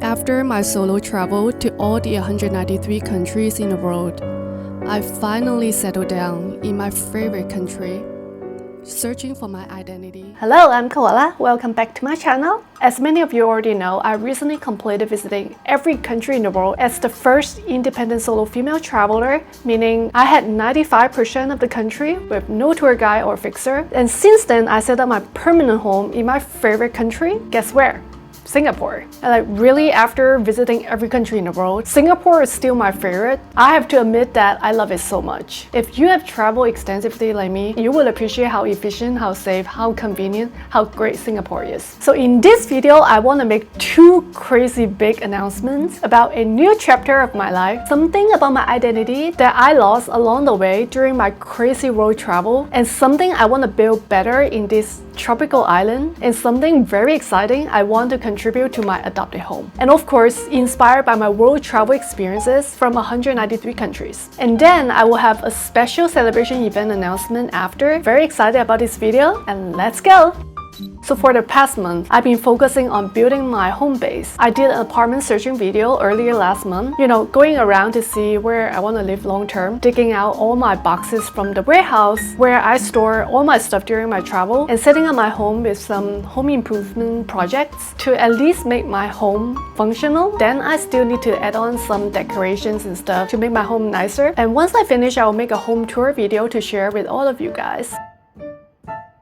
After my solo travel to all the 193 countries in the world, I finally settled down in my favorite country, searching for my identity. Hello, I'm Koala. Welcome back to my channel. As many of you already know, I recently completed visiting every country in the world as the first independent solo female traveler, meaning I had 95% of the country with no tour guide or fixer. And since then, I set up my permanent home in my favorite country. Guess where? Singapore. And really, after visiting every country in the world, Singapore is still my favorite. I have to admit that I love it so much. If you have traveled extensively like me, you will appreciate how efficient, how safe, how convenient, how great Singapore is. So in this video, I want to make two crazy big announcements about a new chapter of my life, something about my identity that I lost along the way during my crazy road travel, and something I want to build better in this tropical island, and something very exciting I want to contribute to my adopted home. And of course, inspired by my world travel experiences from 193 countries. And then I will have a special celebration event announcement after. Very excited about this video, and let's go! So for the past month, I've been focusing on building my home base. I did an apartment searching video earlier last month, going around to see where I want to live long term, digging out all my boxes from the warehouse where I store all my stuff during my travel, and setting up my home with some home improvement projects to at least make my home functional. Then I still need to add on some decorations and stuff to make my home nicer. And once I finish, I will make a home tour video to share with all of you guys.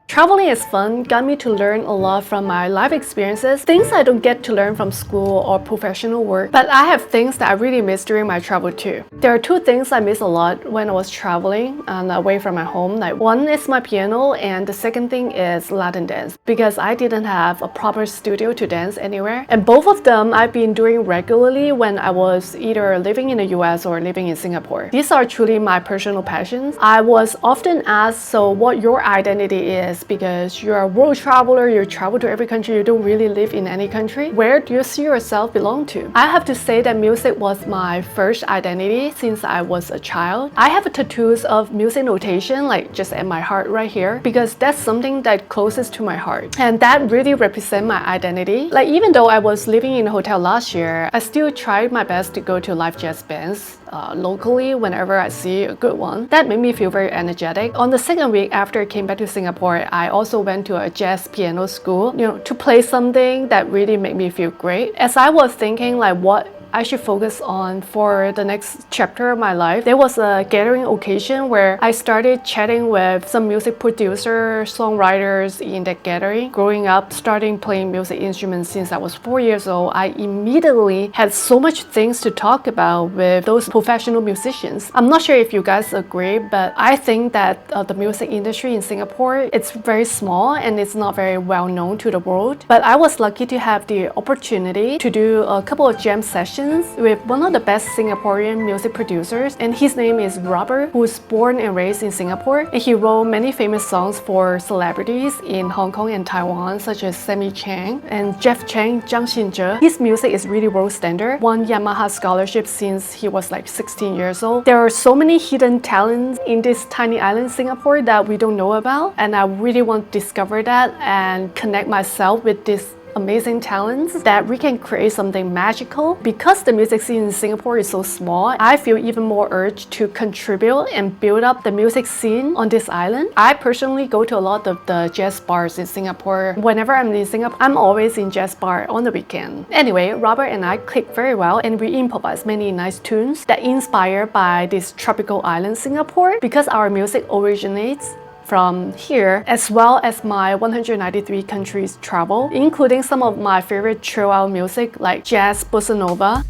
Traveling is fun, got me to learn a lot from my life experiences, things I don't get to learn from school or professional work, but I have things that I really miss during my travel too. There are two things I miss a lot when I was traveling and away from my home. One is my piano, and the second thing is Latin dance, because I didn't have a proper studio to dance anywhere. And both of them I've been doing regularly when I was either living in the US or living in Singapore. These are truly my personal passions. I was often asked, so what your identity is, because you're a world traveler, you travel to every country, you don't really live in any country. Where do you see yourself belong to? I have to say that music was my first identity since I was a child. I have tattoos of music notation, just at my heart right here, because that's something that closest to my heart. And that really represents my identity. Even though I was living in a hotel last year, I still tried my best to go to live jazz bands locally whenever I see a good one. That made me feel very energetic. On the second week after I came back to Singapore, I also went to a jazz piano school, to play something that really made me feel great. As I was thinking what I should focus on for the next chapter of my life, there was a gathering occasion where I started chatting with some music producers, songwriters in that gathering. Growing up, starting playing music instruments since I was 4 years old, I immediately had so much things to talk about with those professional musicians. I'm not sure if you guys agree, but I think that the music industry in Singapore, it's very small and it's not very well known to the world. But I was lucky to have the opportunity to do a couple of jam sessions with one of the best Singaporean music producers, and his name is Robert, who was born and raised in Singapore, and he wrote many famous songs for celebrities in Hong Kong and Taiwan, such as Sammi Cheng and Chang, Zhang Xin. His music is really world standard, won Yamaha scholarship since he was 16 years old. There are so many hidden talents in this tiny island Singapore that we don't know about, and I really want to discover that and connect myself with this amazing talents that we can create something magical. Because the music scene in Singapore is so small, I feel even more urged to contribute and build up the music scene on this island. I personally go to a lot of the jazz bars in Singapore. Whenever I'm in Singapore, I'm always in jazz bar on the weekend. Anyway, Robert and I clicked very well, and we improvised many nice tunes that inspired by this tropical island Singapore, because our music originates from here, as well as my 193 countries travel, including some of my favorite chill out music like jazz, bossa nova,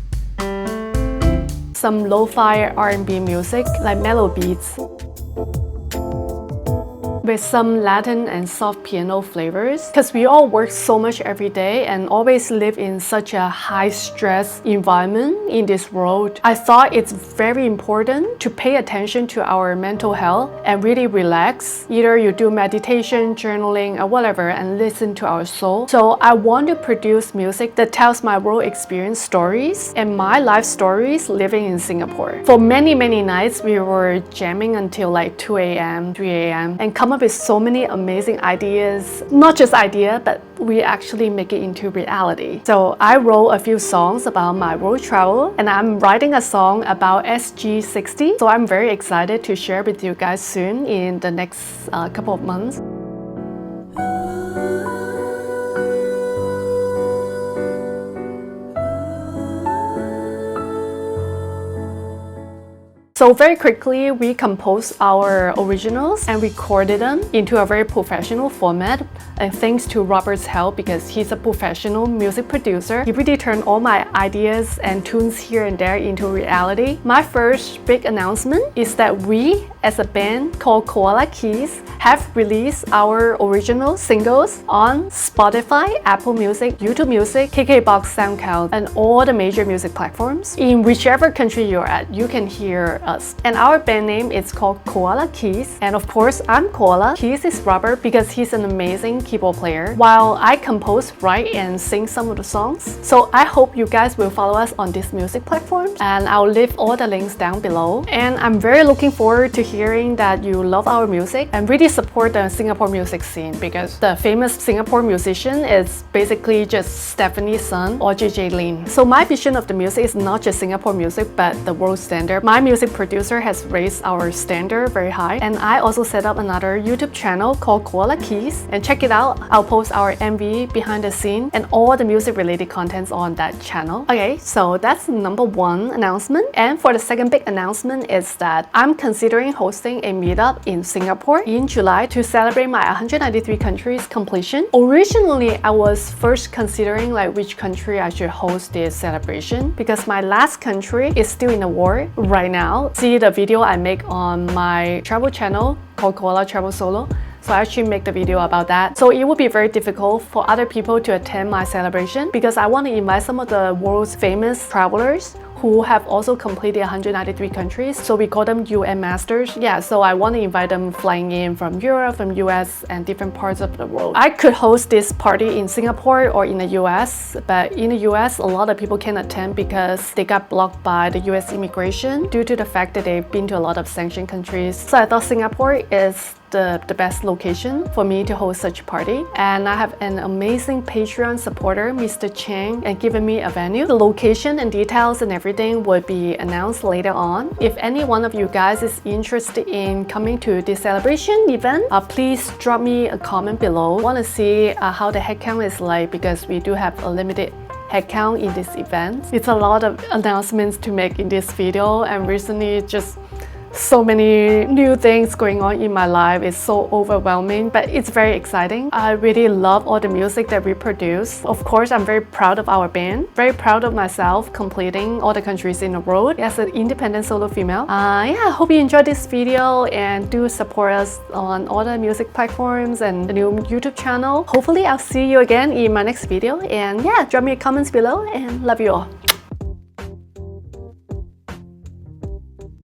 some lo-fi R&B music like mellow beats, with some Latin and soft piano flavors, because we all work so much every day and always live in such a high-stress environment in this world. I thought it's very important to pay attention to our mental health and really relax. Either you do meditation, journaling, or whatever, and listen to our soul. So I want to produce music that tells my world experience stories and my life stories living in Singapore. For many nights, we were jamming until 2 a.m., 3 a.m. and come up up with so many amazing ideas. Not just idea, but we actually make it into reality. So I wrote a few songs about my world travel, and I'm writing a song about SG60. So I'm very excited to share with you guys soon in the next couple of months. So very quickly, we composed our originals and recorded them into a very professional format. And thanks to Robert's help, because he's a professional music producer, he really turned all my ideas and tunes here and there into reality. My first big announcement is that we, as a band called Koala Keys, have released our original singles on Spotify, Apple Music, YouTube Music, KKBox, SoundCloud, and all the major music platforms. In whichever country you're at, you can hear us. And our band name is called Koala Keys. And of course, I'm Koala. Keys is Robert because he's an amazing keyboard player, while I compose, write, and sing some of the songs. So I hope you guys will follow us on this music platform, and I'll leave all the links down below. And I'm very looking forward to hearing that you love our music and really support the Singapore music scene, because the famous Singapore musician is basically just Stephanie's son or JJ Lin. So my vision of the music is not just Singapore music, but the world standard. My music producer has raised our standard very high, and I also set up another YouTube channel called Koala Keys, and check it out. I'll post our MV, behind the scene, and all the music related contents on that channel. Okay, so that's number one announcement. And for the second big announcement is that I'm considering hosting a meetup in Singapore in July to celebrate my 193 countries completion. Originally, I was first considering like which country I should host this celebration, because my last country is still in the war right now. See the video I make on my travel channel called Koala Travel Solo. So I actually make the video about that. So it would be very difficult for other people to attend my celebration, because I want to invite some of the world's famous travelers who have also completed 193 countries. So we call them UN Masters. Yeah, so I want to invite them flying in from Europe, from US, and different parts of the world. I could host this party in Singapore or in the US, but in the US, a lot of people can't attend because they got blocked by the US immigration due to the fact that they've been to a lot of sanctioned countries. So I thought Singapore is the best location for me to host such a party. And I have an amazing Patreon supporter, Mr. Chang, and given me a venue. The location and details and everything will be announced later on. If any one of you guys is interested in coming to this celebration event, please drop me a comment below. I want to see how the headcount is like, because we do have a limited headcount in this event. It's a lot of announcements to make in this video, and recently just so many new things going on in my life. It's so overwhelming, but it's very exciting. I really love all the music that we produce. Of course, I'm very proud of our band, very proud of myself completing all the countries in the world as an independent solo female. Yeah, I hope you enjoyed this video, and do support us on all the music platforms and the new YouTube channel. Hopefully I'll see you again in my next video, and yeah, drop me comments below, and love you all.